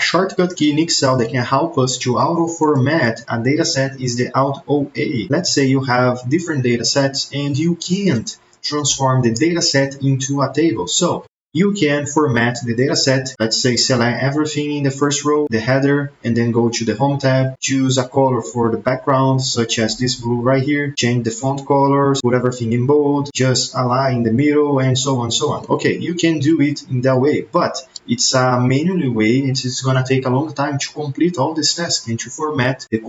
shortcut key in Excel that can help us to auto-format a dataset is the Alt-OA. Let's say you have different datasets and you can't transform the dataset into a table. So you can format the dataset. Let's say select everything in the first row, the header, and then go to the Home tab, choose a color for the background, such as this blue right here, change the font colors, put everything in bold, just align in the middle, and so on, so on. Okay, you can do it in that way, but it's a manual way, and it's gonna take a long time to complete all this task and to format the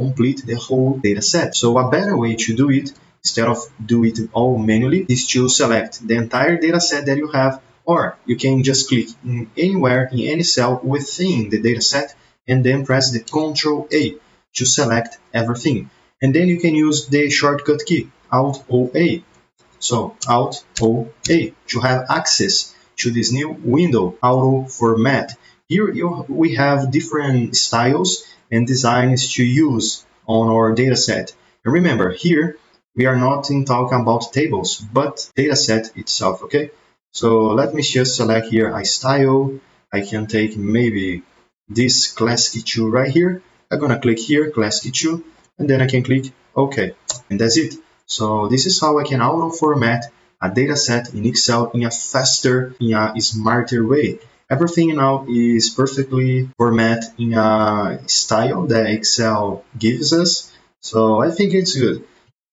whole dataset. So a better way to do it, instead of do it all manually, is to select the entire dataset that you have, or you can just click in anywhere in any cell within the dataset and then press the Ctrl A to select everything. And then you can use the shortcut key, Alt-OA. So Alt-OA to have access to this new window, AutoFormat. Here we have different styles and designs to use on our dataset. And remember, here we are not talking about tables, but dataset itself, okay? So let me just select here a style. I can take maybe this Classic 2 right here. I'm gonna click here, Classic 2, and then I can click OK, and that's it. So this is how I can auto-format a dataset in Excel in a faster, in a smarter way. Everything now is perfectly formatted in a style that Excel gives us. So I think it's good.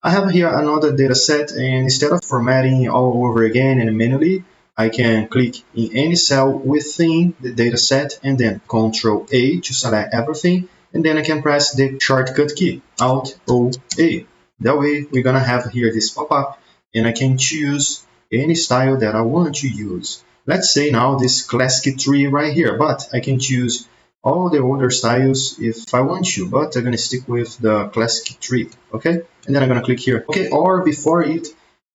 I have here another dataset, and instead of formatting all over again and manually, I can click in any cell within the dataset and then Ctrl A to select everything, and then I can press the shortcut key, Alt-OA. That way we're gonna have here this pop-up, and I can choose any style that I want to use. Let's say now this Classic 3 right here, but I can choose all the other styles if I want to, but I'm gonna stick with the Classic 3, okay? And then I'm gonna click here, okay, or before it,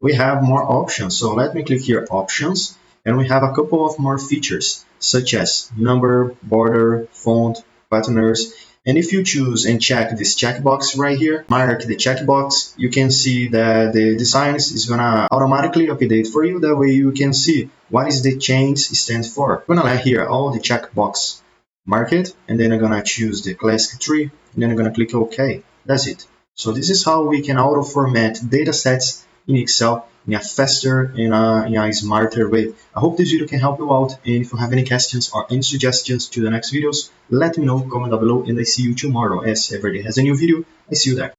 we have more options. So let me click here, options, and we have a couple of more features, such as number, border, font, patterners. And if you choose and check this checkbox right here, mark the checkbox, you can see that the design is gonna automatically update for you. That way you can see what is the change stands for. I'm gonna let here all the checkbox, mark it, and then I'm gonna choose the Classic 3, and then I'm gonna click OK. That's it. So this is how we can auto-format datasets in Excel in a faster and in a smarter way. I hope this video can help you out, and if you have any questions or any suggestions to the next videos, let me know, comment down below, and I see you tomorrow. As every day has a new video, I see you there.